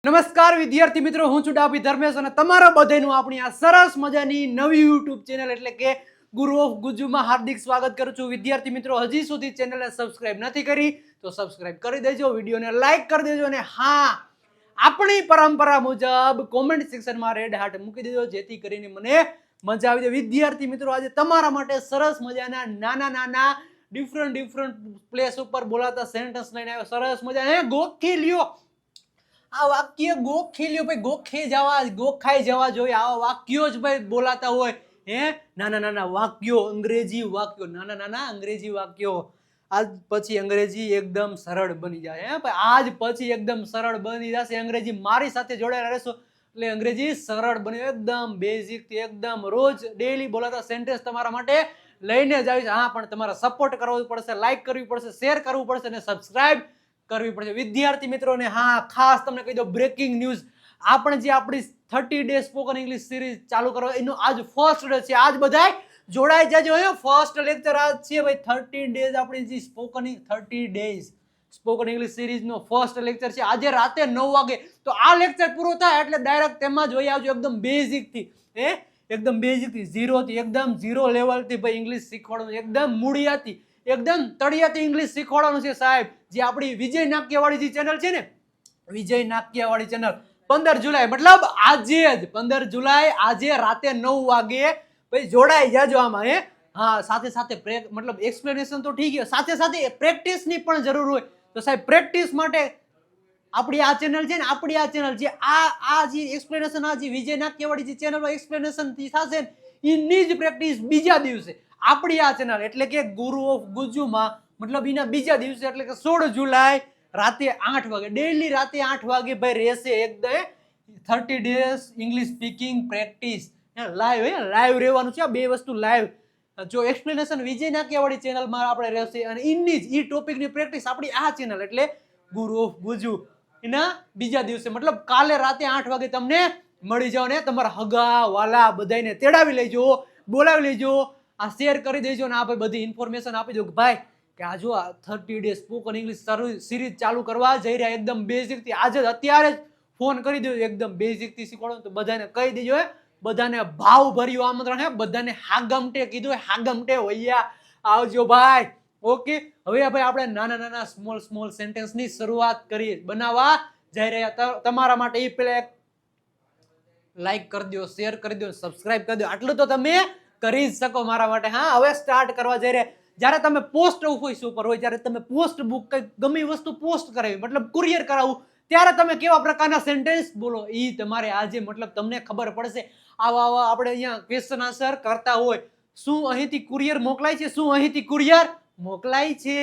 નમસ્કાર વિદ્યાર્થી મિત્રો, હું છું ડાભી ધર્મેશ અને તમારા બધાનું આપણી આ સરસ મજાની નવી યુટ્યુબ ચેનલ એટલે કે ગુરુ ઓફ ગુજુમાં હાર્દિક સ્વાગત કરું છું. વિદ્યાર્થી મિત્રો, હજી સુધી ચેનલને સબસ્ક્રાઇબ નથી કરી તો સબસ્ક્રાઇબ કરી દેજો, વિડીયોને લાઈક કરી દેજો અને હા, આપણી પરંપરા મુજબ કોમેન્ટ સેક્શનમાં રેડ હાર્ટ મૂકી દેજો જેથી કરીને મને મજા આવી જાય. વિદ્યાર્થી મિત્રો, આજે તમારા માટે સરસ મજાના નાના ડિફરન્ટ પ્લેસ ઉપર બોલાતા સેન્ટેન્સ લઈને આવ્યો. સરસ મજા ગોખી લ્યો આ વાક્ય, ગોખી ભાઈ, ગોખાઈ જવા જોઈએ. આવા વાક્યો જ ભાઈ બોલાતા હોય. નાના વાક્યો, અંગ્રેજી વાક્યો, નાના અંગ્રેજી વાક્યો. આજ પછી અંગ્રેજી એકદમ સરળ બની જાય. આજ પછી એકદમ સરળ બની જશે. અંગ્રેજી મારી સાથે જોડાયેલા રહેશો એટલે અંગ્રેજી સરળ બની, એકદમ બેઝિક થી એકદમ રોજ ડેઈલી બોલાતા સેન્ટેન્સ તમારા માટે લઈને જ આવીશ. હા, પણ તમારે સપોર્ટ કરવો પડશે, લાઈક કરવી પડશે, શેર કરવું પડશે અને સબસ્ક્રાઇબ કરવી પડશે. વિદ્યાર્થી મિત્રોને હા, ખાસ તમને કહી દો બ્રેકિંગ ન્યૂઝ. આપણે જે આપણી 30 ડે સ્પોકન ઇંગ્લિશ સિરીઝ ચાલુ કરવા એનો આજ ફર્સ્ટ ડે છે. આજ બધાય જોડાઈ જજો. ફર્સ્ટ લેક્ચર આજ છે ભાઈ. 30 ડેઝ આપણી જે 30 ડેઝ સ્પોકન ઇંગ્લિશ સિરીઝ નો ફર્સ્ટ લેક્ચર છે. આજે રાતે 9 વાગે. તો આ લેક્ચર પૂરો થાય એટલે ડાયરેક્ટ તેમાં જોઈ આવજો. એકદમ બેઝિક થી એકદમ બેઝિક થી ઝીરો થી એકદમ ઝીરો લેવલ થી ભાઈ ઇંગ્લિશ શીખવાડવાનું. એકદમ મૂળિયાથી એકદમ તળિયાથી ઇંગ્લિશ શીખવાડવાનું છે સાહેબ. જે આપણી વિજય નાક્યવાળી જે ચેનલ છે ને, વિજય નાક્યવાળી ચેનલ 15 જુલાઈ મતલબ આજે જ 15 જુલાઈ આજે રાતે 9 વાગે ભાઈ જોડાઈ જાજો આમાં. હા, સાથે મતલબ એક્સપ્લેનેશન તો ઠીક છે, સાથે પ્રેક્ટિસ ની પણ જરૂર હોય તો સાહેબ પ્રેક્ટિસ માટે આપણી આ ચેનલ છે ને, આપણી આ ચેનલ જે આ જે એક્સપ્લેનેશન, આ જે વિજય નાક્યવાળી જે ચેનલમાં એક્સપ્લેનેશન થી થશે એની જ પ્રેક્ટિસ બીજા દિવસે આપણી આ ચેનલ એટલે કે ગુરુ ઓફ ગુજુમાં મતલબ એના બીજા દિવસે એટલે કે 16 જુલાઈ રાતે 8 વાગે ડેઈલી રાતે 8 વાગે ભાઈ રહેશે એકદમ 30 days English speaking practice live રહેવાનું છે. આ બે વસ્તુ લાઈવ જો એક્સપ્લેનેશન વિજય નાક્યાવાળી ચેનલમાં આપણે રહેશે અને એની જ ટોપિકની પ્રેક્ટિસ આપણી આ ચેનલ એટલે ગુરુ ઓફ ગુજુ એના બીજા દિવસે મતલબ કાલે રાતે 8 વાગે તમને મળી જાવ ને તમારા હગા વાલા બધાને તેડાવી લેજો, બોલાવી લેજો, આ શેર કરી દેજો ને આ ભાઈ બધી ઇન્ફોર્મેશન આપી દો કે ભાઈ કે આ જો 30 ડે સ્પોકન ઇંગ્લિશ સિરીઝ ચાલુ કરવા જઈ રહ્યા એકદમ બેઝિક થી. આજે અત્યારે જ ફોન કરી દેજો. એકદમ બેઝિક થી શીખવાડો તો બધાને કહી દેજો. બધાને ભાવ ભર્યું આમંત્રણ. બધાને હાગમટે કીધું, હાગમટે વૈયા આવજો ભાઈ. ઓકે, હવે ભાઈ આપણે નાના સ્મોલ સેન્ટેન્સ ની શરૂઆત કરીએ, બનાવવા જઈ રહ્યા. તમારા માટે એ પેલા લાઈક કરી દો, શેર કરી દો, સબસ્ક્રાઇબ કરી દો. આટલું તો તમે કરી જ શકો મારા માટે. હા, હવે સ્ટાર્ટ કરવા જઈ રહ્યા. જ્યારે તમે પોસ્ટ ઓફિસ ઉપર હોય, જ્યારે તમે પોસ્ટ બુક કઈ ગમે વસ્તુ પોસ્ટ કરાવી મતલબ કુરિયર કરાવવું, ત્યારે તમે કેવા પ્રકારના સેન્ટેન્સ બોલો એ તમારે આજે મતલબ તમને ખબર પડશે. આવા આપણે અહીંયા ક્વેશ્ચન આન્સર કરતા હોય. શું અહીંથી કુરિયર મોકલાય છે? શું અહીંથી કુરિયર મોકલાય છે?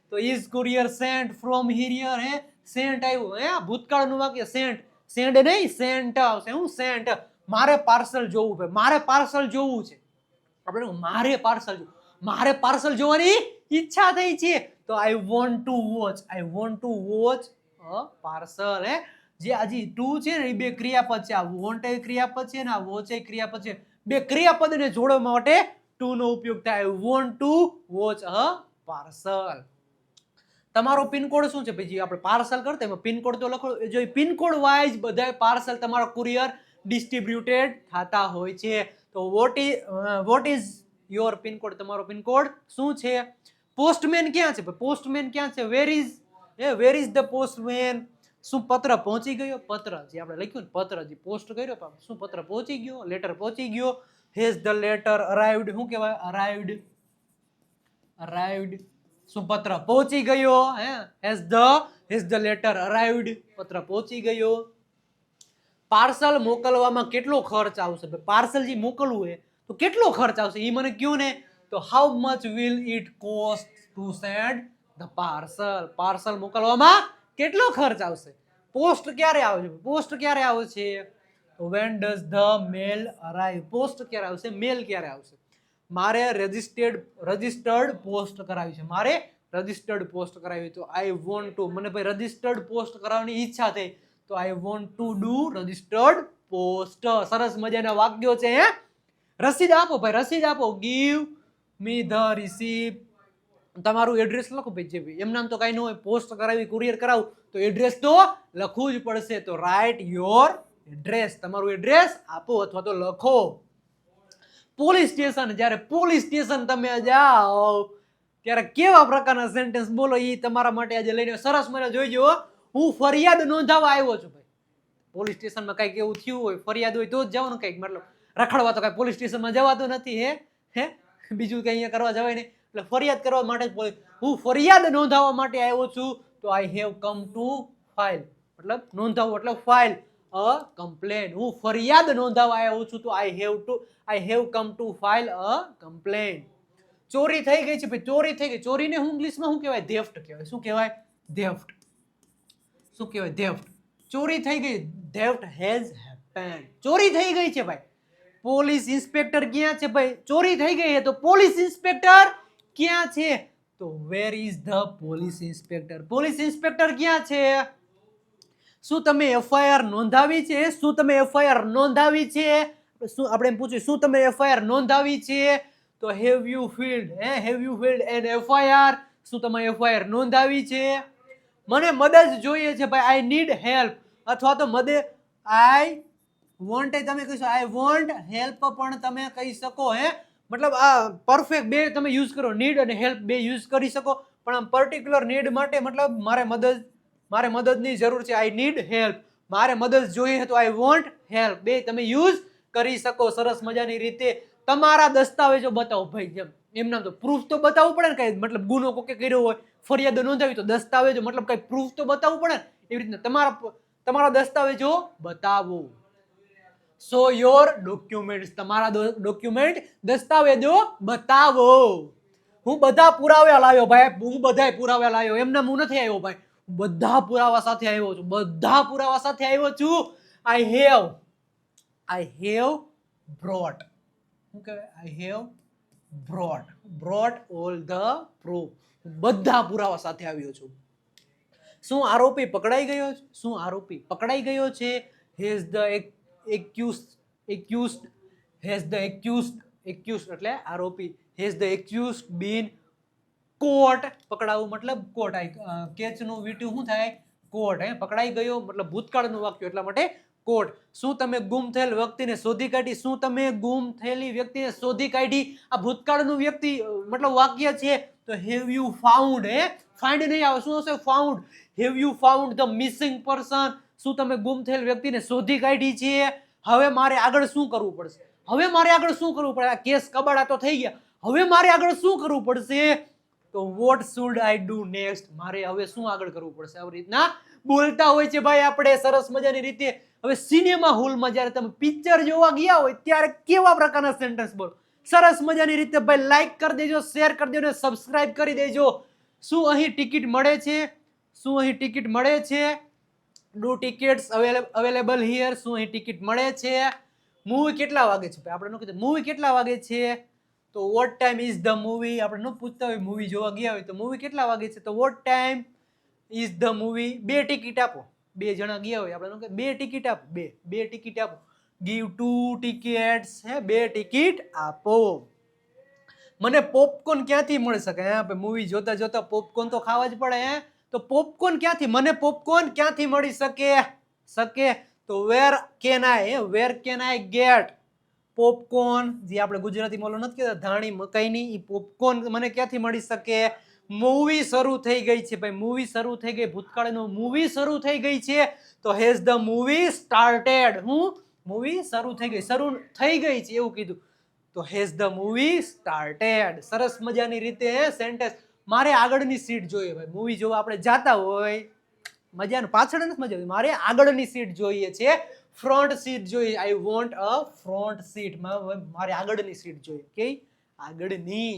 તો is courier sent from here? Sent આવ્યું. ભૂતકાળનું વાક્ય સેન્ટ નહીં, સેન્ટ આવશે. હું સેન્ટ. મારે પાર્સલ જોવું ભાઈ, મારે પાર્સલ જોવું છે. આપણે મારે પાર્સલ જોવાની ઈચ્છા થઈ છે તો I want two watch a parcel. જે આજે ટુ છે ને એ બે ક્રિયાપદ છે. આ વોન્ટ એ ક્રિયાપદ છે ને આ વોચ એ ક્રિયાપદ છે. બે ક્રિયાપદને જોડવા માટે ટુ નો ઉપયોગ થાય. આઈ want two watch a parcel. તમારો પિનકોડ શું છે ભાઈ? જે આપણે પાર્સલ કરતા એમાં પિનકોડ તો લખો. જો પિનકોડ વાઇઝ બધા પાર્સલ તમારો કુરિયર ડિસ્ટ્રીબ્યુટેડ થતા હોય છે. તો વોટ ઇઝ યોર પિનકોડ? તમારો પિનકોડ શું છે? પોસ્ટમેન ક્યાં છે? પોસ્ટમેન ક્યાં છે? Where is the postman? શું પત્ર પહોંચી ગયો? પત્ર જે આપણે લખ્યું ને, પત્ર જે પોસ્ટ કર્યો, શું પત્ર પહોંચી ગયો? લેટર પહોંચી ગયો. Has the letter arrived? શું કહેવાય? અરાઇવ્ડ. શું પત્ર પહોંચી ગયો? Has the letter arrived? પત્ર પહોંચી ગયો. પાર્સલ મોકલવામાં કેટલો ખર્ચ આવશે? પાર્સલ જે મોકલવું હોય તો કેટલો ખર્ચ આવશે એ મને કયો ને. તો how much will it cost two send the parcel? Parcel મોકલવામાં કેટલો ખર્ચ આવશે? પોસ્ટ ક્યારે આવે છે? પોસ્ટ ક્યારે આવે છે? તો when does the mail arrive? Post ક્યારે આવશે? મેલ ક્યારે આવશે? મારે રજિસ્ટર્ડ પોસ્ટ કરાવી છે. મારે રજિસ્ટર્ડ પોસ્ટ કરાવી. તો આઈ વોન્ટ ટુ, મને ભાઈ રજિસ્ટર્ડ પોસ્ટ કરાવવાની ઈચ્છા થઈ તો I want to do registered post. સરસ મજાના વાક્યો છે. રસીદ આપો ભાઈ, રસીદ આપો. Give me the receipt. તમારું એડ્રેસ લખો ભાઈ. જે એમ નામ તો કઈ ન હોય, પોસ્ટ કરાવી કુરિયર કરાવું તો એડ્રેસ તો લખવું જ પડશે. તો રાઇટ યોર એડ્રેસ, તમારું એડ્રેસ આપો અથવા તો લખો. પોલીસ સ્ટેશન, જ્યારે પોલીસ સ્ટેશન તમે જાઓ ત્યારે કેવા પ્રકારના સેન્ટેન્સ બોલો એ તમારા માટે આજે લઈને સરસ મને જોઈજો. હું ફરિયાદ નોંધાવવા આવ્યો છું. ભાઈ પોલીસ સ્ટેશનમાં કઈક એવું થયું હોય, ફરિયાદ હોય તો જ જવાનું. કઈક મતલબ રખડવા તો કઈ પોલીસ સ્ટેશનમાં જવાતું નથી. હે બીજું કઈ અહીંયા કરવા જવાય નહીં. એટલે ફરિયાદ કરવા માટે જ હું ફરિયાદ નોંધાવવા માટે આવ્યો છું. તો I have come to file, મતલબ નોંધાવવું એટલે ફાઇલ અ કમ્પ્લેન. હું ફરિયાદ નોંધાવવા આવ્યો છું તો I have come to file a complaint. ચોરી થઈ ગઈ છે ભાઈ, ચોરી થઈ ગઈ. ચોરીને હું ઇંગ્લિશમાં શું કહેવાય? ધેફ્ટ કહેવાય. શું કહેવાય? ધેફ્ટ. શું કહેવાય? ધેફ્ટ. ચોરી થઈ ગઈ, ધેફ્ટ હેઝ હેપન્ડ. ચોરી થઈ ગઈ છે ભાઈ. પોલીસ ઇન્સ્પેક્ટર ક્યાં છે ભાઈ? ચોરી થઈ ગઈ છે તો પોલીસ ઇન્સ્પેક્ટર ક્યાં છે? તો where is the police inspector? Police inspector ક્યાં છે? શું તમે એફઆઈઆર નોંધાવી છે? શું તમે એફઆઈઆર નોંધાવી છે? શું આપણે એમ પૂછ્યું, શું તમે એફઆઈઆર નોંધાવી છે? તો have you filed an FIR? શું તમે એફઆઈઆર નોંધાવી છે? મને મદદ જોઈએ છે ભાઈ, આઈ નીડ હેલ્પ. અથવા તો આઈ વોન્ટ, તમે કહીશો આઈ વોન્ટ હેલ્પ પણ તમે કહી શકો. મતલબ આ પરફેક્ટ બે તમે યુઝ કરો, નીડ અને હેલ્પ બે યુઝ કરી શકો. પણ આમ પર્ટિક્યુલર નીડ માટે મતલબ મારે મદદની જરૂર છે, આઈ નીડ હેલ્પ. મારે મદદ જોઈએ તો આઈ વોન્ટ હેલ્પ. બે તમે યુઝ કરી શકો સરસ મજાની રીતે. તમારા દસ્તાવેજો બતાવો ભાઈ. જેમ એમના તો પ્રૂફ તો બતાવવું પડે ને. કઈ મતલબ ગુનો કોકે કર્યો હોય, ફરિયાદ નોંધાવી તો દસ્તાવેજો મતલબ કઈ પ્રૂફ તો બતાવવું પડે ને. એવી રીતના તમારા દસ્તાવેજો બતાવો. સો યોર ડોક્યુમેન્ટ્સ, તમારા ડોક્યુમેન્ટ દસ્તાવેજો બતાવો. હું બધા પુરાવા લાવ્યો ભાઈ, હું બધાય પુરાવા લાવ્યો. એમને હું નથી આવ્યો ભાઈ, બધા પુરાવા સાથે આવ્યો છું. બધા પુરાવા સાથે આવ્યો છું. I have brought. શું કહેવાય? I have brought all the proof. બધા પુરાવા સાથે આવ્યો છું. શું આરોપી પકડાઈ ગયો છે? શું આરોપી પકડાઈ ગયો છે? હેઝ ધ accused એટલે આરોપી. Has the accused been caught? પકડાવું મતલબ કોર્ટ. કેચ નું વીટ્યું શું થાય? કોર્ટ. પકડાઈ ગયો મતલબ ભૂતકાળનું વાક્ય, એટલા માટે કોર્ટ. શું તમે ગુમ થયેલ વ્યક્તિને શોધી કાઢી? શું તમે ગુમ થયેલી વ્યક્તિને શોધી કાઢી? આ ભૂતકાળનું વ્યક્તિ મતલબ વાક્ય છે. તો હેવ યુ ફાઉન્ડ? ફાઇન્ડ નહીં આવે, શું હશે? Found. Have you found the missing person? શું તમે ગુમ થયેલ વ્યક્તિને શોધી કાઢી છે? હવે મારે આગળ શું કરવું પડશે? આ કેસ કબાડા તો થઈ ગયા. હવે મારે આગળ શું કરવું પડશે? તો what should I do next? મારે હવે શું આગળ કરવું પડશે? આવી રીતના બોલતા હોય છે ભાઈ આપણે સરસ મજાની રીતે. હવે સિનેમા હોલમાં જ્યારે તમે પિક્ચર જોવા ગયા હોય ત્યારે કેવા પ્રકારના સેન્ટેન્સ બોલો સરસ મજાની રીતે ભાઈ. લાઈક કરી દેજો, શેર કરી દેજો, સબસ્ક્રાઇબ કરી દેજો. શું અહીં ટિકિટ મળે છે? Do tickets available here? શું અહીં ટિકિટ મળે છે? મૂવી કેટલા વાગે છે? આપણે ન કીધું મૂવી કેટલા વાગે છે? તો what time is the movie? આપણે ન પૂછતા હોય મૂવી જોવા ગયા હોય તો મૂવી કેટલા વાગે છે? તો what time is the movie? 2 ticket આપો. 2 જણા ગયા હોય આપણે ન 2 ટિકિટ આપો. 2 ટિકિટ આપો. Give 2 tickets. 2 ટિકિટ આપો. મને પોપકોર્ન ક્યાંથી મળી શકે? મૂવી જોતા જોતા પોપકોર્ન તો ખાવા જ પડે. તો પોપકોર્ન ક્યાંથી, મને પોપકોર્ન ક્યાંથી મળી શકે? તો where can I get popcorn? જે આપણે ગુજરાતીમાં ઓલો નથી કહેતા ધાણી મકાઈની, એ પોપકોર્ન મને ક્યાંથી મળી શકે? મૂવી શરૂ થઈ ગઈ છે ભાઈ. મૂવી શરૂ થઈ ગઈ, ભૂતકાળનું મૂવી શરૂ થઈ ગઈ છે. તો has the movie started? Movie શરૂ થઈ ગઈ છે એવું કીધું. તો હેઝ ધ મૂવી સ્ટાર્ટેડ? સરસ મજાની રીતે સેન્ટેન્સ. મારે આગળની સીટ જોઈએ ભાઈ. મૂવી જોવા આપણે જાતા હોય, મજાનું પાછળ નથી મજા. મારે આગળની સીટ જોઈએ છે, ફ્રન્ટ સીટ જોઈએ. I want a front seat. મારે આગળની સીટ જોઈએ. કે આગળની.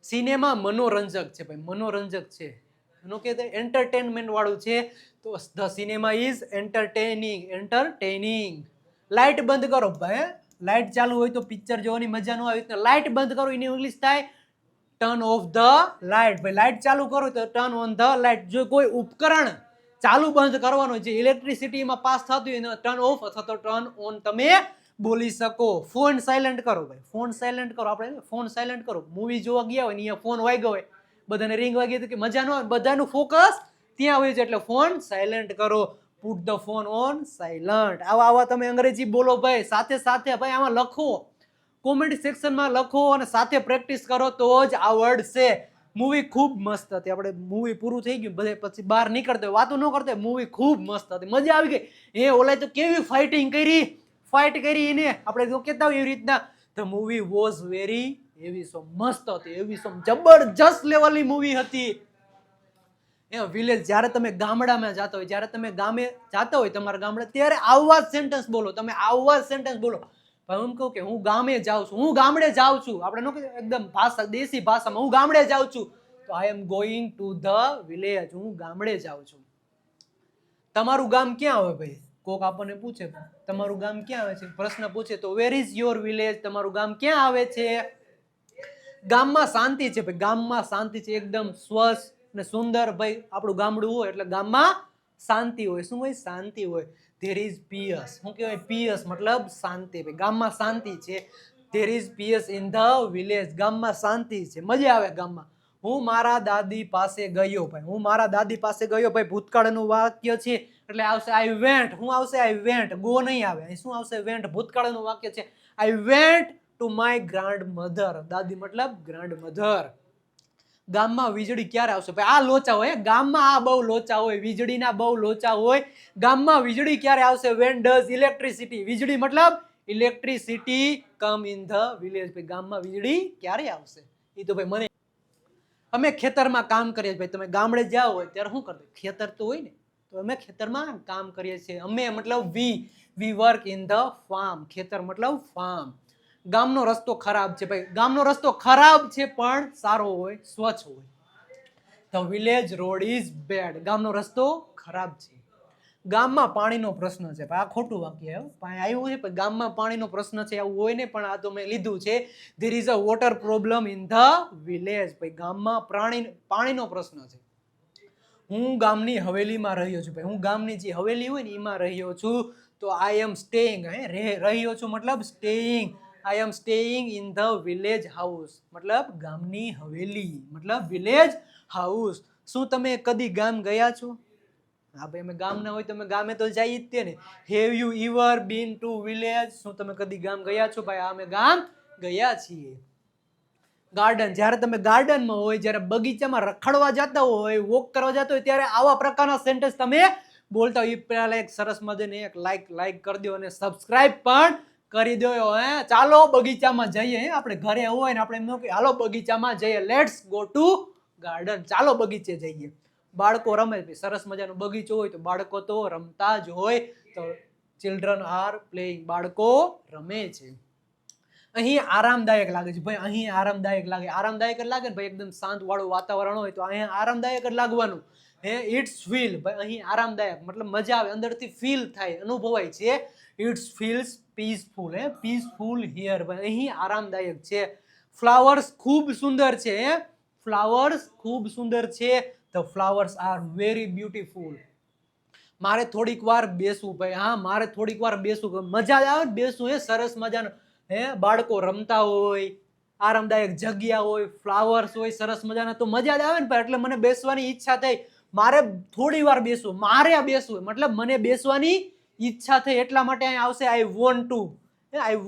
સિનેમા મનોરંજક છે ભાઈ, મનોરંજક છે. એનો કે એન્ટરટેનમેન્ટ વાળું છે. તો the cinema is entertaining. Light બંધ કરો ભાઈ. લાઇટ ચાલુ હોય તો પિક્ચર જોવાની મજા ન આવે. લાઇટ બંધ કરો, એની ઇંગ્લિશ થાય ટર્ન ઓફ ધ લાઇટ. ભાઈ લાઇટ ચાલુ કરો તો ટર્ન ઓન ધ લાઇટ. જો કોઈ ઉપકરણ ચાલુ બંધ કરવાનું છે, ઇલેક્ટ્રિસિટીમાં પાસ થતું હોય ટર્ન ઓફ અથવા તો ટર્ન ઓન તમે બોલી શકો. ફોન સાયલેન્ટ કરો ભાઈ. ફોન સાયલેન્ટ કરો. આપણે ફોન સાયલેન્ટ કરો. મૂવી જોવા ગયા હોય ને અહીંયા ફોન વાગ્યો હોય, બધાને રિંગ વાગી તો કે મજા ન આવે. બધાનું ફોકસ ત્યાં હોય છે એટલે ફોન સાયલેન્ટ કરો. Put the phone on silent. આવા તમે અંગ્રેજી બોલો ભાઈ, સાથે સાથે ભાઈ આમાં લખો, કોમેન્ટ સેક્શનમાં લખો અને સાથે પ્રેક્ટિસ કરો તો જ આવડશે. મૂવી ખૂબ મસ્ત હતી. આપણે મૂવી પૂરું થઈ ગયું બધે પછી બહાર નીકળતા વાતો ન કરતા, મૂવી ખૂબ મસ્ત હતી, મજા આવી ગઈ. એ ઓલાય તો કેવી ફાઇટ કરી એને આપણે જો કહેતા હોય એવી રીતના. ધ મૂવી વોઝ વેરી એવી સો મસ્ત હતી, એવી સો જબરજસ્ત લેવલની મૂવી હતી. એ વિલેજ, જ્યારે તમે ગામડામાં જતા હોય, જ્યારે તમે ગામે જતા હોય તમારા ગામડે, ત્યારે આવા જ સેન્ટેન્સ બોલો. તમે આવા જ સેન્ટેન્સ બોલો. હું કહું કે હું ગામે જાઉં છું, હું ગામડે જાઉં છું, આપણે નો કહીએ એકદમ ભાષા દેશી ભાષામાં હું ગામડે જાઉં છું, તો I am going to the village, હું ગામડે જાઉં છું. તમારું ગામ ક્યાં આવે ભાઈ? કોક આપણને પૂછે તમારું ગામ ક્યાં આવે છે, પ્રશ્ન પૂછે તો વેર ઇઝ યોર વિલેજ, તમારું ગામ ક્યાં આવે છે? ગામમાં શાંતિ છે ભાઈ, ગામમાં શાંતિ છે, એકદમ સ્વચ્છ ને સુંદર ભાઈ આપણું ગામડું હોય એટલે ગામમાં શાંતિ હોય. શું હોય? શાંતિ હોય. There is peace. શું કહેવાય? પીયસ મતલબ શાંતિ. ભાઈ ગામમાં શાંતિ છે. There is peace in the village. ગામમાં શાંતિ છે, મજા આવે ગામમાં. હું મારા દાદી પાસે ગયો ભાઈ, હું મારા દાદી પાસે ગયો ભાઈ ભૂતકાળનું વાક્ય છે એટલે આવશે આઈ વેન્ટ. શું આવશે? I went. ગો નહીં આવે, અહીં શું આવશે? વેન્ટ. ભૂતકાળનું વાક્ય છે. I went to my grand mother. દાદી મતલબ ગ્રાન્ડ મધર. ગામમાં વીજળી ક્યારે આવશે ભાઈ? આ લોચા હોય ગામમાં, આ બહુ લોચા હોય, વીજળીના બહુ લોચા હોય. ગામમાં વીજળી ક્યારે આવશે? વેન ડઝ ઇલેક્ટ્રિસિટી, વીજળી મતલબ electricity come in the village. ભાઈ ગામમાં વીજળી ક્યારે આવશે? એ તો ભાઈ મને, અમે ખેતરમાં કામ કરીએ ભાઈ. તમે ગામડે જાઓ હોય ત્યારે શું કરતા? ખેતર તો હોય ને, તો અમે ખેતરમાં કામ કરીએ છીએ. અમે મતલબ વી વર્ક ઇન ધ ફાર્મ. ખેતર મતલબ ફાર્મ. ગામનો રસ્તો ખરાબ છે ભાઈ, ગામનો રસ્તો ખરાબ છે પણ સારો હોય, સ્વચ્છ હોય. The village road is bed. ગામનો રસ્તો ખરાબ છે. ગામમાં પાણીનો પ્રશ્ન છે ભાઈ, આ ખોટું વાક્ય આવ્યું છે. ગામમાં પાણીનો પ્રશ્ન છે આવું હોય ને, પણ આ તો મેં લીધું છે. There is a water problem in the village. ભાઈ ગામમાં પાણીનો પ્રશ્ન છે. હું ગામની હવેલીમાં રહ્યો છું ભાઈ, હું ગામની જે હવેલી હોય ને એમાં રહ્યો છું. તો આઈ એમ સ્ટેઇંગ. રહ્યો છું મતલબ staying. I am staying in the village house. મતલબ ગામની હવેલી, મતલબ વિલેજ હાઉસ. શું તમે કદી ગામ ગયા છો? હા ભાઈ, અમે ગામ ના હોય તો અમે ગામે તો જઈએ જ તે ને. Have you ever bin to village? શું તમે કદી ગામ ગયા છો? ભાઈ અમે ગામ ગયા છીએ. ગાર્ડન, જ્યારે તમે ગાર્ડનમાં હોય, જ્યારે બગીચામાં રખડવા જતા હોય, વોક કરવા જતા હોય, ત્યારે આવા પ્રકારના સેન્ટેન્સ તમે બોલતા હોય. એ પહેલા એક સરસ મજાની એક લાઈક કરી દો અને સબસ્ક્રાઇબ પણ કરી દો. ચાલો બગીચામાં જઈએ. આપણે ઘરે હોય ને આપણે એમ ન કે હાલો બગીચામાં જઈએ, લેટ્સ ગો ટુ ગાર્ડન. ચાલો બગીચે જઈએ. બાળકો રમે, સરસ મજાનો બગીચો હોય તો બાળકો તો રમતા જ હોય. તો ચિલ્ડ્રન આર પ્લેઇંગ. બાળકો રમે છે. અહીં આરામદાયક લાગે છે ભાઈ, અહીં આરામદાયક લાગે. આરામદાયક જ લાગે ને ભાઈ, એકદમ શાંત વાળું વાતાવરણ હોય તો અહીંયા આરામદાયક જ લાગવાનું. It's feel. ભાઈ અહીં આરામદાયક મતલબ મજા આવે, અંદરથી ફીલ થાય, અનુભવાય છે. It's feels peaceful. Peaceful here. ભાઈ અહીં આરામદાયક છે. ફ્લાવર્સ ખૂબ સુંદર છે. ફ્લાવર્સ ખૂબ સુંદર છે. The flowers are very beautiful. મારે થોડીક વાર બેસવું ભાઈ, હા મારે થોડીક વાર બેસવું, મજા આવે બેસવું. સરસ મજાનું બાળકો રમતા હોય, આરામદાયક જગ્યા હોય, ફ્લાવર્સ હોય સરસ મજાના, તો મજા જ આવે ને ભાઈ. એટલે મને બેસવાની ઈચ્છા થઈ, મારે થોડી વાર બેસવું, મારે બેસવું મતલબ મને બેસવાની ઈચ્છા થઈ, એટલા માટે અહીં આવશે I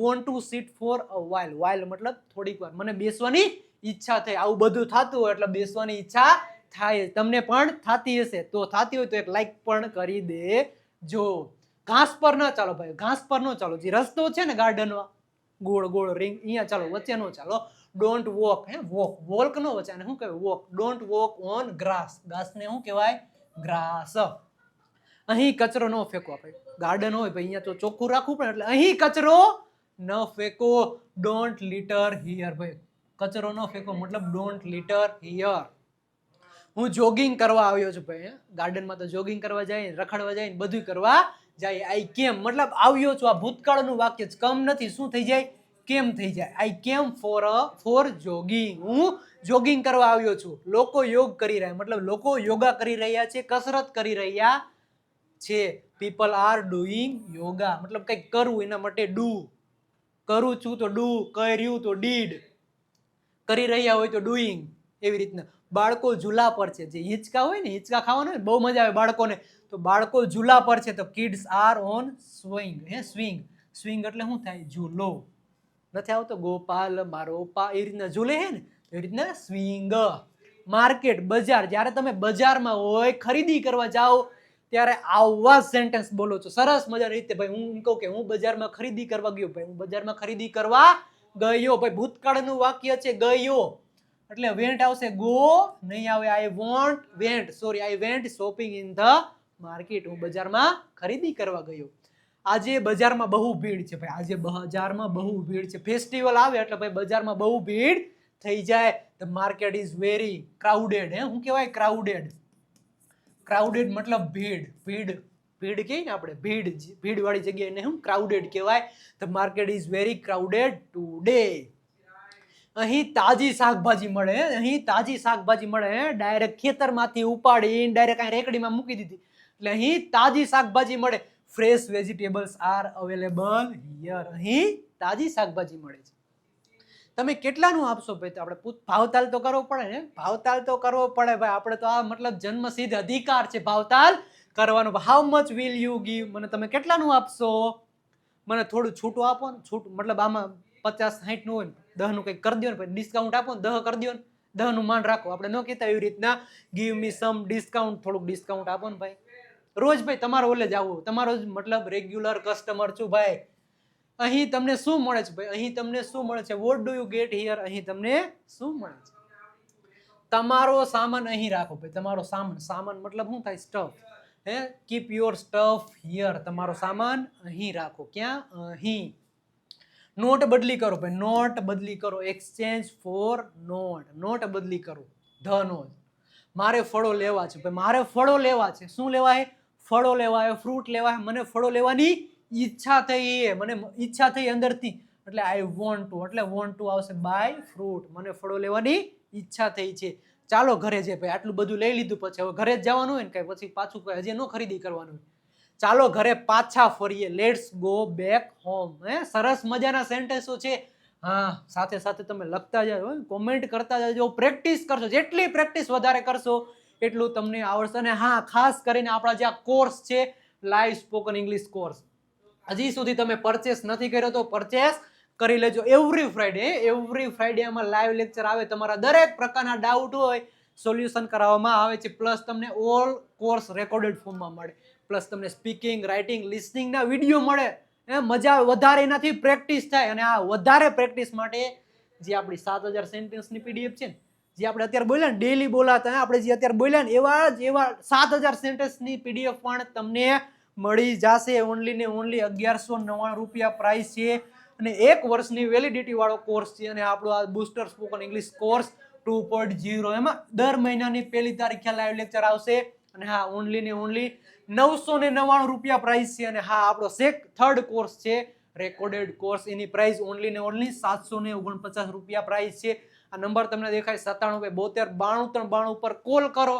want to sit for a while. While મતલબ થોડીક વાર, મને બેસવાની ઈચ્છા થઈ. આવું બધું થતું હોય એટલે બેસવાની ઈચ્છા થાય. તમને પણ થતી હશે, તો થતી હોય તો એક લાઈક પણ કરી દેજો. ઘાસ પર ન ચાલો ભાઈ, ઘાસ પર ન ચાલો. જે રસ્તો છે ને ગાર્ડનમાં ગોળ ગોળ રિંગ, અહીંયા ચાલો, વચ્ચે નો ચાલો. Don't walk. વોક નો વચ્ચે, શું કહેવાય? Walk. Don't walk on grass. ઘાસને શું કહેવાય? ગ્રાસ. અહીં કચરો ન ફેંકો. ભાઈ ગાર્ડન હોય ભાઈ, અહીંયા તો ચોખ્ખું રાખવું પડે એટલે અહીં કચરો ન ફેંકો. Don't litre here. ભાઈ કચરો ન ફેંકો મતલબ ડોન્ટ લીટર હિયર. હું જોગિંગ કરવા આવ્યો છું ભાઈ. ગાર્ડનમાં તો જોગિંગ કરવા જાય, રખડવા જાય, બધું કરવા જાય. આઈ કેમ મતલબ આવ્યો છું. આ ભૂતકાળનું વાક્ય છે, કમ નથી. શું થઈ જાય? કેમ થઈ જાય. આઈ કેમ ફોર જોગિંગ. હું જોગિંગ કરવા આવ્યો છું. લોકો યોગ કરી રહ્યા, મતલબ લોકો યોગા કરી રહ્યા છે, કસરત કરી રહ્યા છે. પીપલ આર ડુઈંગ યોગા મતલબ કંઈક કરવું, એના માટે ડુ. કરું છું તો ડુ, કર્યું તો ડીડ, કરી રહ્યા હોય તો ડુઈંગ. એવી રીતના બાળકો ઝૂલા પર છે, જે હિંચકા હોય ને, હિંચકા ખાવાના હોય બહુ મજા આવે બાળકોને, તો બાળકો ઝૂલા પર છે, તો kids are on swing. Swing, swing એટલે શું થાય? ઝૂલો. નથી આવતો? ગોપાલ મારો પા, એ રીતના ઝૂલે છે ને, એ રીતના સ્વિંગ. માર્કેટ, બજાર, જ્યારે તમે બજારમાં હોય, ખરીદી કરવા જાઓ ત્યારે આવા સેન્ટેન્સ બોલો છો સરસ મજાની રીતે. ભાઈ હું કહું કે હું બજારમાં ખરીદી કરવા ગયો, ભાઈ હું બજારમાં ખરીદી કરવા ગયો. ભાઈ ભૂતકાળનું વાક્ય છે ગયો, એટલે વેન્ટ આવશે, ગો નહીં આવે. I want vent, sorry, I went shopping in the market. હું બજારમાં ખરીદી કરવા ગયો. આજે બજારમાં બહુ ભીડ છે ભાઈ, આજે બજારમાં બહુ ભીડ છે. ફેસ્ટિવલ આવે એટલે ભાઈ બજારમાં બહુ ભીડ થઈ જાય. The market is very crowded. શું કહેવાય? ક્રાઉડેડ. ક્રાઉડેડ મતલબ ભીડ. ભીડ, ભીડ કહીએ ને આપણે, ભીડ વાળી જગ્યાએ શું ક્રાઉડેડ કહેવાય. The market is very crowded today. અહીં તાજી શાકભાજી મળે, અહીં તાજી શાકભાજી મળે, ડાયરેક્ટ ખેતરમાંથી ઉપાડીને ડાયરેક્ટ અહીં રેકડીમાં મૂકી દીધી, એટલે અહીં તાજી શાકભાજી મળે. Fresh vegetables R available here. અહીં તાજી શાકભાજી મળે છે. તમે કેટલાનું આપશો ભાઈ? તો આપણે ભાવતાલ તો કરવો પડે ને, ભાવતાલ તો કરવો પડે ભાઈ. આપણે તો આ મતલબ જન્મસિદ્ધ અધિકાર છે ભાવતાલ કરવાનો. How much will you give? મને તમે કેટલાનું આપશો? મને થોડું છૂટું આપો ને. છૂટું મતલબ આમાં 50-60 નું હોય ને, 10 નું કંઈક કરી દો ને, ડિસ્કાઉન્ટ આપો ને, 10 કરી દો ને, 10 નું માન રાખો. આપણે ન કહેતા એવી રીતના ગીવ મી સમ ડિસ્કાઉન્ટ, થોડુંક ડિસ્કાઉન્ટ આપો ને ભાઈ. રોજ ભાઈ તમારો ઓલે જ આવું, તમારો મતલબ રેગ્યુલર કસ્ટમર છું ભાઈ. અહીં તમને શું મળે છે ભાઈ? અહીં તમને શું મળે છે? What do you get here? અહીં તમને શું મળે છે? તમારો સામાન અહીં રાખો ભાઈ. તમારો સામાન, સામાન મતલબ શું થાય? Stuff. Keep your stuff here. તમારો સામાન અહીં રાખો. ક્યાં? અહીં. નોટ બદલી કરો ભાઈ, નોટ બદલી કરો. Exchange four not. નોટ બદલી કરો. ધ નો. મારે ફળો લેવા છે ભાઈ, મારે ફળો લેવા છે. શું લેવા છે? ફળો લેવા છે, ફ્રૂટ લેવા છે. મને ફળો લેવાની ઈચ્છા થઈ, મને ઈચ્છા થઈ અંદરથી, એટલે આઈ વોન્ટ ટુ. એટલે વોન્ટ ટુ આવશે બાય ફ્રૂટ. મને ફળો લેવાની ઈચ્છા થઈ છે. ચાલો ઘરે છે ભાઈ, આટલું બધું લઈ લીધું, પછી હવે ઘરે જ જવાનું હોય ને, કઈ પછી પાછું કઈ હજી ન ખરીદી કરવાનું હોય. ચાલો ઘરે પાછા ફરીએ. Let's go back home. સરસ મજાના સેન્ટેન્સો છે. હા, સાથે સાથે તમે લખતા જાઓ, કોમેન્ટ કરતા જાજો, પ્રેક્ટિસ કરશો. જેટલી પ્રેક્ટિસ વધારે કરશો એટલું તમને આવડશે. અને હા, ખાસ કરીને આપણા જે આ કોર્સ છે, લાઈવ સ્પોકન ઇંગ્લિશ કોર્સ, હજી સુધી તમે પરચેસ નથી કર્યો તો પરચેસ કરી લેજો. એવરી ફ્રાઈડે આમાં લાઈવ લેક્ચર આવે. તમારા દરેક પ્રકારના ડાઉટ હોય સોલ્યુશન કરાવવામાં આવે છે. પ્લસ તમને ઓલ કોર્સ રેકોર્ડેડ ફોર્મમાં મળે. પ્લસ તમને સ્પીકિંગ, રાઇટિંગ, લિસનિંગના વિડીયો મળે. મજા વધારે એનાથી પ્રેક્ટિસ થાય. અને આ વધારે પ્રેક્ટિસ માટે જે આપણી 7000 સેન્ટેન્સની પીડીએફ છે ને, જે આપણે અત્યારે બોલ્યા ને, ડેલી બોલાતા, આપણે જે અત્યારે બોલ્યા ને, એવા 7000 સેન્ટેન્સની પીડીએફ પણ તમને મળી જશે. ઓનલી ને ઓનલી 1199 રૂપિયા પ્રાઇસ છે. અને 1 વર્ષની વેલિડિટી વાળો કોર્સ છે. અને આપણો આ બુસ્ટર સ્પોકન ઇંગ્લિશ કોર્સ 2.0, એમાં દર મહિનાની 1લી તારીખે લાઈવ લેક્ચર આવશે. અને હા, ઓનલી ને ઓનલી 999 રૂપિયા પ્રાઇસ છે. અને હા, આપણો થર્ડ કોર્સ છે, રેકોર્ડેડ કોર્સ, એની પ્રાઇસ ઓનલી ને ઓનલી 749 રૂપિયા પ્રાઇસ છે. આ નંબર તમને દેખાય 9772929392 ઉપર કોલ કરો.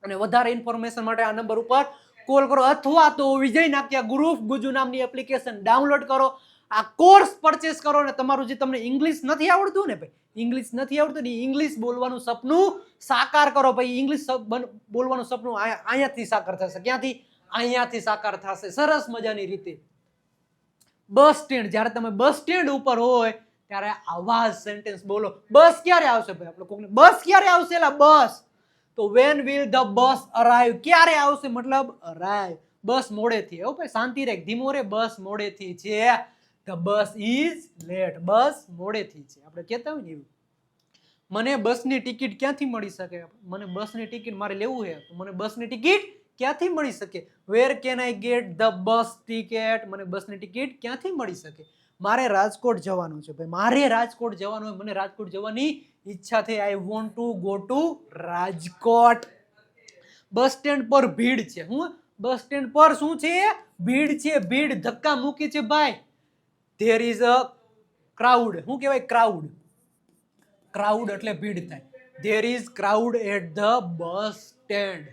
અને વધારે ઇન્ફોર્મેશન માટે આ નંબર ઉપર કોલ કરો, અથવા તો વિજય નાક્યા ગુરુ ઓફ ગુજુ નામની એપ્લિકેશન ડાઉનલોડ કરો. આ કોર્સ પરચેસ કરો. અને તમારું જે તમને ઇંગ્લિશ નથી આવડતું ને ભાઈ, ઇંગ્લિશ નથી આવડતું ને, ઇંગ્લિશ બોલવાનું સપનું સાકાર કરો ભાઈ. ઇંગ્લિશ બોલવાનું સપનું અહીંયાથી સાકાર થશે. ક્યાંથી? અહીંયાથી સાકાર થશે સરસ મજાની રીતે. બસ સ્ટેન્ડ, જ્યારે તમે બસ સ્ટેન્ડ ઉપર હોય ત્યારે આવા સેન્ટેન્સ બોલો. બસ ક્યારે આવશે ભાઈ? આપણે કોકને બસ ક્યારે આવશે? એલા બસ તો when will the bus arrive? ક્યારે આવશે મતલબ અરાઈવ. બસ મોડેથી. એવું ભાઈ શાંતિ રાખ, ધીમો રે. બસ મોડેથી છે. The bus is late. Bus મોડેથી છે. આપણે કહેતા હોય ને એવું. મને બસની ટિકિટ ક્યાંથી મળી શકે? મને બસની ટિકિટ મારે લેવું છે, તો મને બસની ટિકિટ ક્યાંથી મળી શકે? Where can I get the bus ticket? મને બસની ટિકિટ ક્યાંથી મળી શકે? મારે રાજકોટ જવાનું છે ભાઈ, મારે રાજકોટ જવાનું હોય, મને રાજકોટ જવાની ઈચ્છા થઈ. આઈ want to go to Rajkot. Bus stand પર ભીડ છે. હું બસ સ્ટેન્ડ પર શું છે? ભીડ છે. ભીડ ધક્કા મૂકી છે ભાઈ. There is a crowd. શું કહેવાય? ક્રાઉડ. ક્રાઉડ એટલે ભીડ થાય. There is crowd at the bus stand.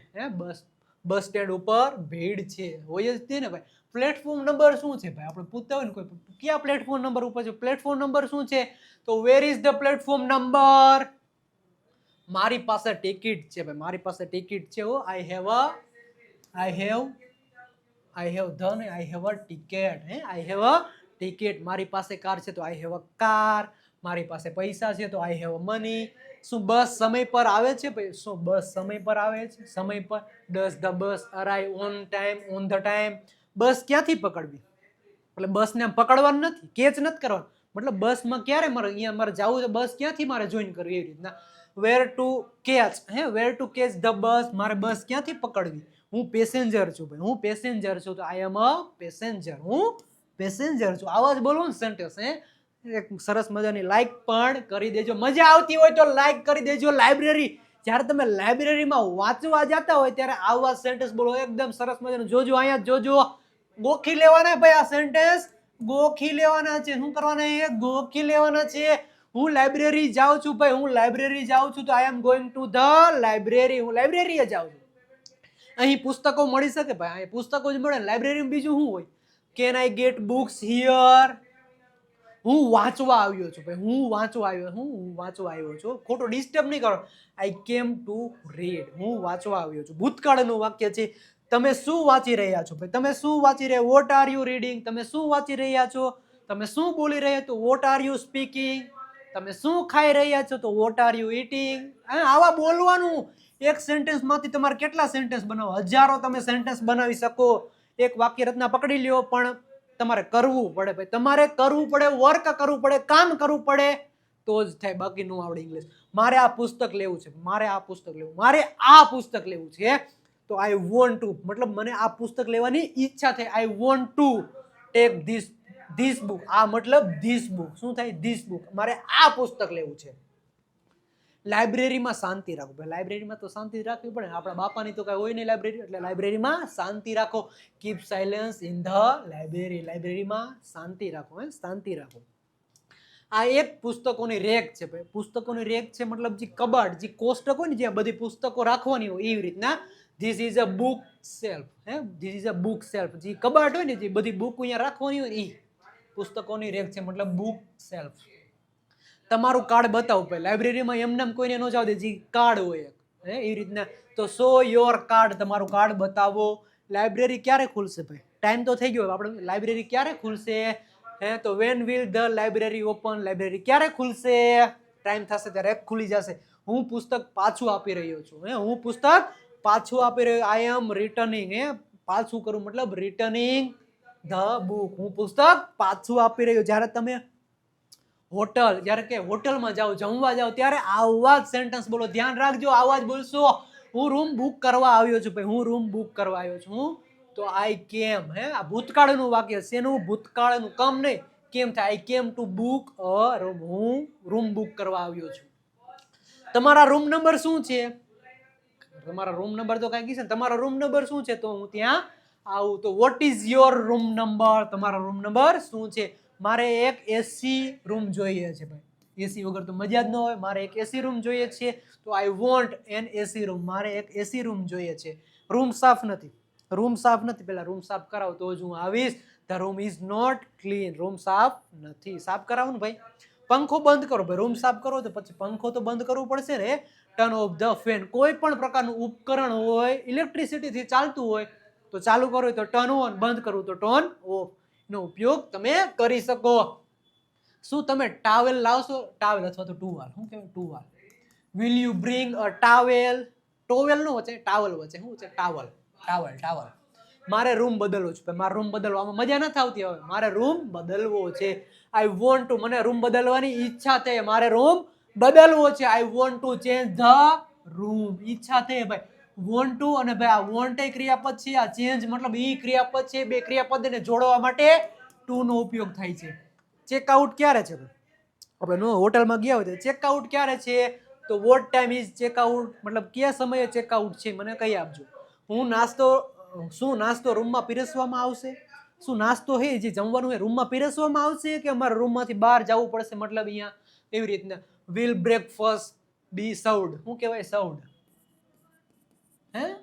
Bus stand ઉપર ભીડ છે. હોય જ તે ને ભાઈ. પ્લેટફોર્મ નંબર શું છે ભાઈ? આપણે પૂછતા હોય ને કોઈ, કયા પ્લેટફોર્મ નંબર ઉપર છે? પ્લેટફોર્મ નંબર શું છે? તો where is the platform number? મારી પાસે ટિકિટ છે ભાઈ, મારી પાસે ટિકિટ છે. આઈ હેવ ધન, I have a ticket. I have a ticket. મારી પાસે કાર છે તો આઈ હેવ અ કાર. મારી પાસે પૈસા છે તો આઈ હેવ અ મની. શું બસ સમય પર આવે છે ભાઈ? શું બસ સમય પર આવે છે? સમય પર. Does the bus arrive on time, on the time. Bus ક્યાંથી પકડવી? એટલે બસને પકડવાનું નથી, કેચ નથી કરવાનું. મતલબ બસમાં ક્યારે મારે અહીંયા મારે જવું છે, બસ ક્યાંથી મારે જોઈન કરવી, એવી રીતના. Where to catch, where to catch the bus. મારે બસ ક્યાંથી પકડવી? હું પેસેન્જર છું ભાઈ, હું પેસેન્જર છું તો આઈ એમ અ પેસેન્જર. હું પેસેન્જર છું. આવા જ બોલવાનું સેન્ટેન્સ. એક સરસ મજાની લાઈક પણ કરી દેજો. મજા આવતી હોય તો લાઈક કરી દેજો. લાઇબ્રેરી, જ્યારે તમે લાઇબ્રેરીમાં વાંચવા જતા હોય ત્યારે આવા સેન્ટેન્સ બોલો, એકદમ સરસ મજાનું. જોજો, અહીંયા જોજો, ગોખી લેવાના ભાઈ. આ સેન્ટેન્સ ગોખી લેવાના છે. શું કરવાના છે? ગોખી લેવાના છે. હું લાઇબ્રેરી જાઉં છું ભાઈ, હું લાઇબ્રેરી જાઉં છું તો I am going to the library. હું લાઇબ્રેરીએ જાઉં છું. અહીં પુસ્તકો મળી શકે ભાઈ, અહીં પુસ્તકો જ મળે. લાઇબ્રેરીમાં બીજું શું હોય? Can I get books here? હું વાંચવા આવ્યો છું ભાઈ, હું વાંચવા આવ્યો છું. હું વાંચવા આવ્યો છું. ખોટો ડિસ્ટર્બ નહીં કરો. આઈ કેમ ટુ રીડ. હું વાંચવા આવ્યો છું. ભૂતકાળનું વાક્ય છે. તમે શું વાંચી રહ્યા છો ભાઈ? તમે શું વાંચી રહ્યા? What are you reading? તમે શું વાંચી રહ્યા છો? તમે શું બોલી રહ્યા છો? What are you speaking? તમે શું ખાઈ રહ્યા છો? તો વોટ આર યુ ઈટિંગ? આવા બોલવાનું. એક સેન્ટેન્સમાંથી તમારે કેટલા સેન્ટેન્સ બનાવો? હજારો તમે સેન્ટેન્સ બનાવી શકો. એક વાક્ય રચના પકડી લ્યો, પણ તમારે કરવું પડે ભાઈ. તમારે કરવું પડે, વર્ક કરવું પડે, કામ કરવું પડે તો જ થાય, બાકી નો આવડે ઇંગ્લિશ. મારે આ પુસ્તક લેવું છે, મારે આ પુસ્તક લેવું, મારે આ પુસ્તક લેવું છે તો આઈ વોન્ટ ટુ, મતલબ મને આ પુસ્તક લેવાની ઈચ્છા થાય. આઈ want to take this book. આ મતલબ ધીસ બુક. શું થાય? This book. મારે આ પુસ્તક લેવું છે. લાઇબ્રેરીમાં શાંતિ રાખો ભાઈ. લાઇબ્રેરીમાં તો શાંતિ રાખવી પડે. આપણા બાપાની તો કઈ હોય નહીં લાઇબ્રેરી, એટલે લાઇબ્રેરીમાં શાંતિ રાખો. Keep silence in the library. લાઇબ્રેરીમાં શાંતિ રાખો. શાંતિ રાખો. આ એક પુસ્તકોની રેક છે ભાઈ. પુસ્તકોની રેક છે મતલબ જે કબાટ, જે કોષ્ટક હોય ને, જ્યાં બધી પુસ્તકો રાખવાની હોય, એવી રીતના this is a book self. This is a book self. જે કબાટ હોય ને, જે બધી બુક અહીંયા રાખવાની હોય ને, એ પુસ્તકોની રેક છે, મતલબ બુક સેલ્ફ. તમારું કાર્ડ બતાવો ભાઈ. લાઇબ્રેરીમાં એમને કોઈને ન જાવ દે, જે કાર્ડ હોય એવી રીતના. તો સો યોર કાર્ડ. તમારું કાર્ડ બતાવો. લાઇબ્રેરી ક્યારે ખુલશે ભાઈ? ટાઈમ તો થઈ ગયો. આપણે લાઇબ્રેરી ક્યારે ખુલશે? તો when will the library open? Library ક્યારે ખુલશે? ટાઈમ થશે ત્યારે ખુલી જશે. હું પુસ્તક પાછું આપી રહ્યો છું. હું પુસ્તક પાછું આપી રહ્યો. આઈ એમ રિટર્નિંગ. પાછું કરું મતલબ રિટર્નિંગ ધ બુક. હું પુસ્તક પાછું આપી રહ્યો. જ્યારે તમે હોટલ, જ્યારે કે હોટલમાં જાઓ, જમવા જાઓ, ત્યારે આવા જ સેન્ટેન્સ બોલો. ધ્યાન રાખજો, આવા જ બોલશો. હું રૂમ બુક કરવા આવ્યો છું ભાઈ. હું રૂમ બુક કરવા આવ્યો છું તો આઈ કેમ. આ ભૂતકાળનું વાક્ય છે. એનું ભૂતકાળનું, કમ નહીં, કેમ થાય. I came to book a room. હું રૂમ બુક કરવા આવ્યો છું. તમારા રૂમ નંબર શું છે? તમારા રૂમ નંબર તો કઈ કીધું ને. તમારો રૂમ નંબર શું છે? તો હું ત્યાં આવું. તો what is your room number? તમારો રૂમ નંબર શું છે? મારે એક એસી રૂમ જોઈએ છે ભાઈ. એસી વગર તો મજા જ ન હોય. મારે એક એસી રૂમ જોઈએ છે તો I want an AC room. મારે એક એસી રૂમ જોઈએ છે. રૂમ સાફ નથી. રૂમ સાફ નથી. પેલા રૂમ સાફ કરાવો તો જ હું આવીશ. The room is not clean. Room સાફ નથી. સાફ કરાવો ને ભાઈ. પંખો બંધ કરો ભાઈ. રૂમ સાફ કરો તો પછી પંખો તો બંધ કરવું પડશે ને. Turn off the fan. કોઈ પણ પ્રકારનું ઉપકરણ હોય, ઇલેક્ટ્રિસિટીથી ચાલતું હોય તો ચાલુ કરવું હોય તો ટર્ન ઓન, બંધ કરવું તો ટર્ન ઓફ. નો ઉપયોગ તમે કરી શકો. શું તમે ટાવેલ લાવશો? ટાવેલ અથવા તો ટુવાલ. શું કહેવાય? ટુવાલ. Will you bring a towel? Towel નો વચ્ચે ટાવલ વચ્ચે શું છે? ટાવલ. ટાવલ. ટાવલ. મારે રૂમ બદલવો છે. મારે રૂમ બદલવામાં મજા નથી આવતી. હવે મારે રૂમ બદલવો છે. આઈ વોન્ટ ટુ. મને રૂમ બદલવાની ઈચ્છા થઈ. મારે રૂમ બદલવો છે. આઈ want to change the room. ઈચ્છા થઈ ભાઈ. વોન્ટ ટુ અને ભાઈ આ વોન્ટ એ ક્રિયાપદ છે. આ ચેન્જ મતલબ ઈ ક્રિયાપદ છે. બે ક્રિયાપદને જોડવા માટે ટુ નો ઉપયોગ થાય છે. ચેકઆઉટ ક્યારે છે? આપણે હોટલમાં ગયા હોય તો ચેકઆઉટ ક્યારે છે? તો વોટ ટાઈમ ઇઝ ચેકઆઉટ? મતલબ કયા સમયે ચેકઆઉટ છે મને કહી આપજો. શું નાસ્તો રૂમમાં પીરસવામાં આવશે? શું નાસ્તો હે જે જમવાનું હે રૂમમાં પીરસવામાં આવશે કે અમારે રૂમમાંથી બહાર જવું પડશે? મતલબ અહીંયા એવી રીતના. Will breakfast be served? શું કહેવાય? સર્વડ.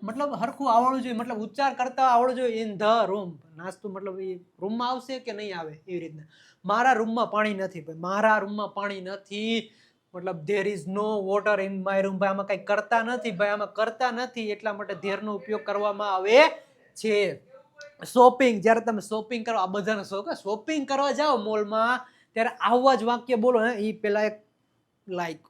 મતલબ હરખું આવડવું જોઈએ. મતલબ ઉચ્ચાર કરતા આવડવું જોઈએ. In the room. નાસ્તો મતલબ એ રૂમમાં આવશે કે નહીં આવે, એવી રીતના. મારા રૂમમાં પાણી નથી ભાઈ. મારા રૂમમાં પાણી નથી. મતલબ there is no water in my room. ભાઈ આમાં કઈ કરતા નથી, ભાઈ આમાં કરતા નથી, એટલા માટે ધેરનો ઉપયોગ કરવામાં આવે છે. શોપિંગ, જ્યારે તમે શોપિંગ કરો, આ બધાનો શોખ, શોપિંગ કરવા જાઓ મોલમાં ત્યારે આવા જ વાક્ય બોલો. એ પેલા એક લાઈક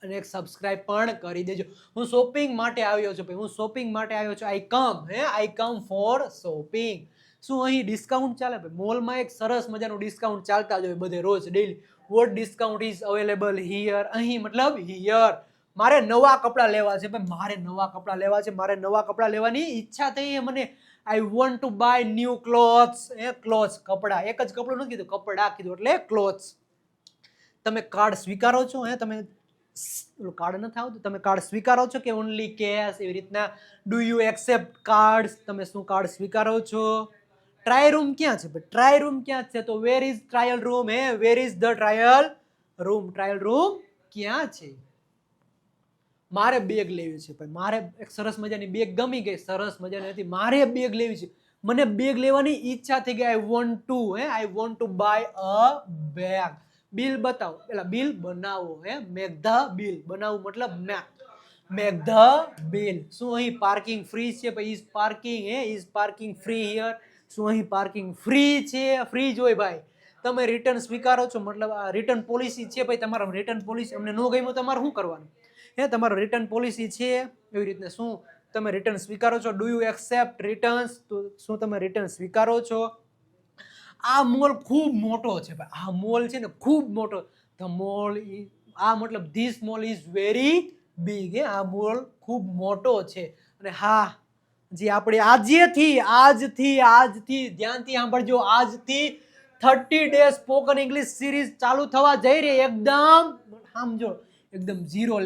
અને એક સબસ્ક્રાઇબ પણ કરી દેજો. હું શોપિંગ માટે આવ્યો છું ભાઈ, હું શોપિંગ માટે આવ્યો છું. આઈ કમ ફોર શોપિંગ. શું અહીં ડિસ્કાઉન્ટ ચાલે ભાઈ? મોલમાં એક સરસ મજાનું ડિસ્કાઉન્ટ ચાલતા જ હોય બધે રોજ daily. What discount is available here. અહીં મતલબ હિયર. મારે નવા કપડાં લેવા છે ભાઈ, મારે નવા કપડાં લેવા છે, મારે નવા કપડાં લેવાની ઈચ્છા થઈ મને. I want to buy new clothes. Clothes કપડાં, એક જ કપડું નથી કીધું, કપડાં કીધું એટલે ક્લોથ્સ. તમે કાર્ડ સ્વીકારો છો? તમે કાર્ડ નથી આવતું, તમે કાર્ડ સ્વીકારો છો કે ઓનલી કેશ? એવી રીતના ડુ યુ એક્સેપ્ટ કાર્ડ્સ? તમે શું કાર્ડ સ્વીકારો છો? ટ્રાય રૂમ ક્યાં છે ભાઈ? ટ્રાય રૂમ ક્યાં છે? તો where is trial room? Where is the trial room? Trial room ક્યાં છે? મારે બેગ લેવી છે ભાઈ, મારે એક સરસ મજાની બેગ ગમી ગઈ, સરસ મજાની હતી, મારે બેગ લેવી છે, મને બેગ લેવાની ઈચ્છા થઈ ગઈ. I want to buy a bag. Bill બતાવો, પેલા બિલ બનાવો. Make the bill. બનાવવું મતલબ મેક ધ બિલ. શું અહીં પાર્કિંગ ફ્રી છે ભાઈ? Is parking free here? શું અહીં પાર્કિંગ ફ્રી છે? ફ્રી જ હોય ભાઈ. તમે રિટર્ન સ્વીકારો છો? મતલબ આ રિટર્ન પોલિસી છે ભાઈ. તમારા રિટર્ન પોલિસી અમને ન ગમ્યું, તમારે શું કરવાનું? તમારો રિટર્ન પોલિસી છે એવી રીતના. શું તમે રિટર્ન સ્વીકારો છો? Do you accept returns? તો શું તમે રિટર્ન સ્વીકારો છો? આ મોલ ખૂબ મોટો છે ભાઈ, આ મોલ છે ને ખૂબ મોટો. ધ મોલ, આ મતલબ this mall is very big. આ મોલ ખૂબ મોટો છે. અને હા, જે આપણે આજથી ધ્યાનથી સાંભળજો, આજથી 30 ડેઝ સ્પોકન ઇંગ્લિશ સિરીઝ ચાલુ થવા જઈ રહી. એકદમ સમજો, એકદમ ઝીરો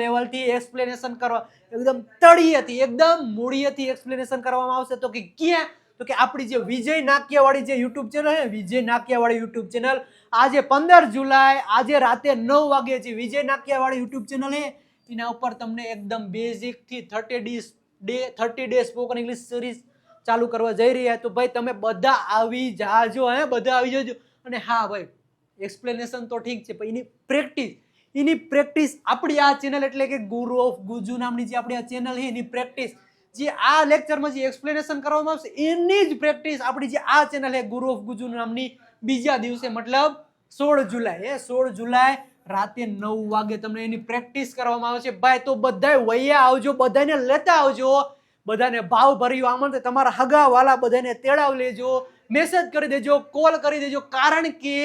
લેવલથી એક્સપ્લેનેશન કરવા, એકદમ તળિયેથી, એકદમ મૂળિયેથી એક્સપ્લેનેશન કરવામાં આવશે. તો કે ક્યાં? તો કે આપણી જે વિજય નાક્યાવાળી જે યુટ્યુબ ચેનલ છે, વિજય નાક્યાવાળી યુટ્યુબ ચેનલ, આજે 15 જુલાઈ આજે રાતે 9 વાગે જે વિજય નાક્યાવાળી યુટ્યુબ ચેનલ છે એના ઉપર તમને એકદમ બેઝિક થી 30 ડે સ્પોકન ઇંગ્લિશ સિરીઝ ચાલુ કરવા જઈ રહ્યા. તો ભાઈ તમે બધા આવી જાજો, બધા આવી જાજો. અને હા ભાઈ, એક્સપ્લેનેશન તો ઠીક છે પણ એની પ્રેક્ટિસ આપણી આ ચેનલ એટલે કે ગુરુ ઓફ ગુજુ નામની જે આપણી આ ચેનલ છે એની પ્રેક્ટિસ, જે આ લેક્ચરમાં જે એક્સપ્લેનેશન કરવામાં આવશે એની જ પ્રેક્ટિસ આપણી જે આ ચેનલ છે ગુરુ ઓફ ગુજુ નામની બીજા દિવસે મતલબ 16 જુલાઈ રાતે 9 વાગે તમને એની પ્રેક્ટિસ કરવામાં આવે છે ભાઈ. તો બધાય વૈયા આવજો, બધાને લેતા આવજો, બધાને ભાવ ભર્યું આમંત્રણ, તમારા હગા વાલા બધાને તેડાવ લેજો, મેસેજ કરી દેજો, કોલ કરી દેજો. કારણ કે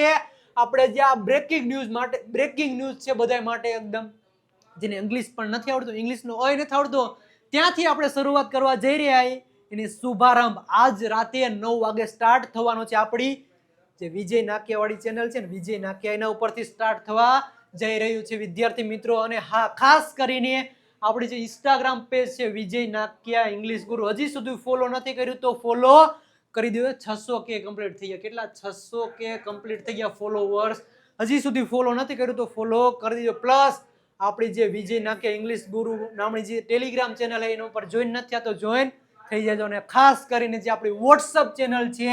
આપણે જે આ બ્રેકિંગ ન્યૂઝ છે બધા માટે, એકદમ જેને ઇંગ્લિશ પણ નથી આવડતું, ઇંગ્લિશનો ઓય નથી આવડતો, ત્યાંથી આપણે શરૂઆત કરવા જઈ રહ્યા છીએ. એની શુભારંભ આજ રાતે 9 વાગે સ્ટાર્ટ થવાનો છે. આપણી જે વિજય નાક્યાવાળી ચેનલ છે ને, વિજય નાક્યા, એના ઉપરથી સ્ટાર્ટ થવા જઈ રહ્યું છે વિદ્યાર્થી મિત્રો. અને હા, ખાસ કરીને આપણી જે ઇન્સ્ટાગ્રામ પેજ છે વિજય નાક્યા ઇંગ્લિશ ગુરુ, હજી સુધી ફોલો નથી કર્યું તો ફોલો કરી દો. 600K કમ્પ્લીટ થઈ ગયા. કેટલા? 600K કમ્પ્લીટ થઈ ગયા ફોલોવર્સ. હજી સુધી ફોલો નથી કર્યું તો ફોલો કરી દેજો. પ્લસ આપણી જે વિજય નાક્યા ઇંગ્લિશ ગુરુ નામની જે ટેલિગ્રામ ચેનલ છે એના ઉપર જોઈન નથી થયા તો જોઈન થઈ જજો. અને ખાસ કરીને જે આપણી વોટ્સઅપ ચેનલ છે,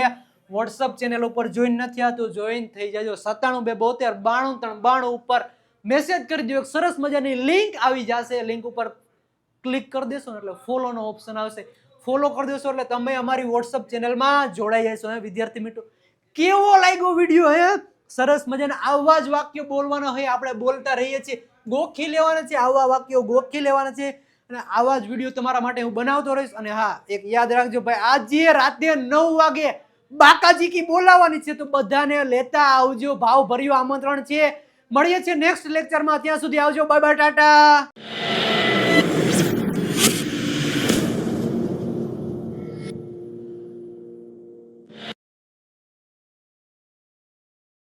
વોટ્સઅપ ચેનલ ઉપર જોઈન નથી થયા તો જોઈન થઈ જજો. 9722929392 ઉપર મેસેજ કરી દો. એક સરસ મજાની લિંક આવી જશે, લિંક ઉપર ક્લિક કરી દેશો એટલે ફોલોનો ઓપ્શન આવશે. ફોલો કરી દેશો એટલે તમે અમારી વોટ્સઅપ ચેનલમાં જોડાઈ જશો. વિદ્યાર્થી મિત્રો, કેવો લાગ્યો વિડીયો? સરસ મજાના આવા જ વાક્યો બોલવાના હોય, આપણે બોલતા રહીએ છીએ, ગોખી લેવાના છે, આવા વાક્યો ગોખી લેવાના છે. અને આવા જ વિડીયો તમારા માટે હું બનાવતો રહીશ. અને હા, એક યાદ રાખજો ભાઈ, આજે રાતે 9 વાગે બાકાજી કી બોલાવવાની છે તો બધાને લેતા આવજો, ભાવ ભર્યું આમંત્રણ છે. મળીએ છીએ નેક્સ્ટ લેક્ચરમાં. ત્યાં સુધી આવજો, બાય બાય, ટાટા.